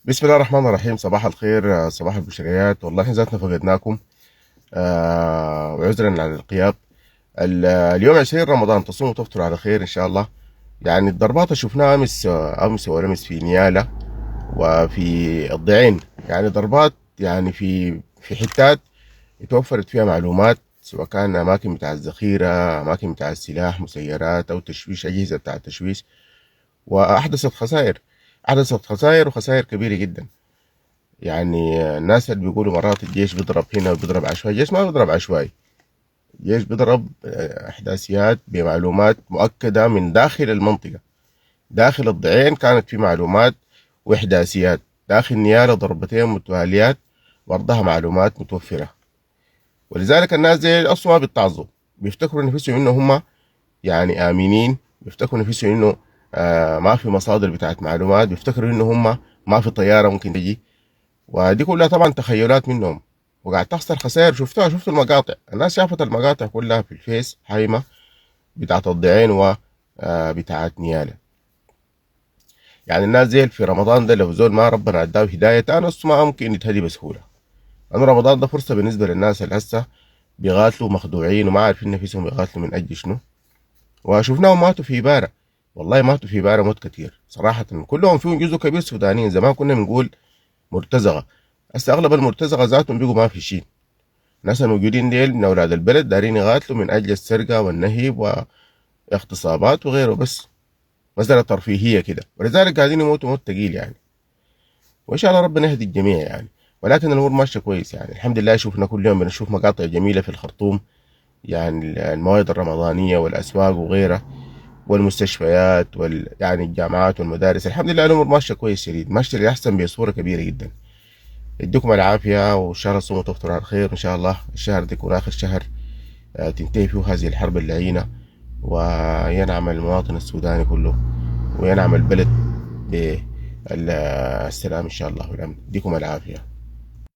بسم الله الرحمن الرحيم. صباح الخير، صباح البشريات. والله إحنا ذاتنا فقدناكم. وعذرا على الغياب. اليوم 20 رمضان، تصوموا وتفطروا على خير إن شاء الله. يعني الضربات اللي شفناها أمس ولمس في نيالة وفي الضعين، يعني ضربات، يعني في حتات توفرت فيها معلومات، سواء كان أماكن بتاع الذخيرة، أماكن بتاع السلاح، مسيرات أو تشويش، أجهزة بتاع التشويش. وأحدثت خسائر، أحدثت خسائر وخسائر كبيرة جدا. يعني الناس اللي بيقولوا مرات الجيش بيضرب هنا وبيضرب عشوائي، الجيش ما بيضرب عشوائي. الجيش بيضرب احداثيات بمعلومات مؤكده من داخل المنطقه. داخل الضعين كانت في معلومات واحداثيات، داخل نياله ضربتين متواليات وارضها معلومات متوفره. ولذلك الناس دي اصلا ما بيتعظوا، بيفتكروا نفسهم انه هم يعني امنين، بيفتكروا نفسهم انه ما في مصادر بتاعت معلومات، بيفتكروا انه هم ما في طياره ممكن تجي. ودي كلها طبعا تخيلات منهم، وقاعد تحصل خسائر. شفتوا المقاطع، الناس شافت المقاطع كلها في الفيس حايمة، بتاعت الضعين و بتاعت نيالة. يعني الناس دي في رمضان ده لو زول ما ربنا اداه هداية ناس ما ممكن يتهدي بسهولة. لأنه رمضان ده فرصة بالنسبة للناس اللي هسه بيغاتلوا مخدوعين وما عارفين نفسهم يغاتلوا من أجل شنو. وشفناهم ماتوا في بارة، والله ماتوا في بارة موت كتير صراحة. كلهم فيهم جزء كبير سودانيين. زمان كنا بنقول مرتزقة، هسه أغلب المرتزقة ذاتهم بيقوا ما في شيء. الناس الموجودين ديل من أولاد البلد دارين يقاتلوا من أجل السرقة والنهيب واغتصابات وغيره، بس مسألة ترفيهية كده، ولذلك قاعدين يموتوا موت تقيل يعني. وإن شاء الله ربنا يهدي الجميع يعني. ولكن الأمور ماشية كويس يعني، الحمد لله. شوفنا كل يوم بنشوف مقاطع جميلة في الخرطوم، يعني المواد الرمضانية والأسواق وغيرها، والمستشفيات يعني الجامعات والمدارس. الحمد لله الأمور ماشية كويس شديد، ماشية لأحسن بصورة كبيرة جدا. يديكم العافية، وشهر الصوم وتفطروا على خير إن شاء الله. الشهر ده يكون آخر شهر تنتهي فيه هذه الحرب اللعينة، وينعم المواطن السوداني كله، وينعم البلد بالسلام إن شاء الله والأمن. يديكم العافية.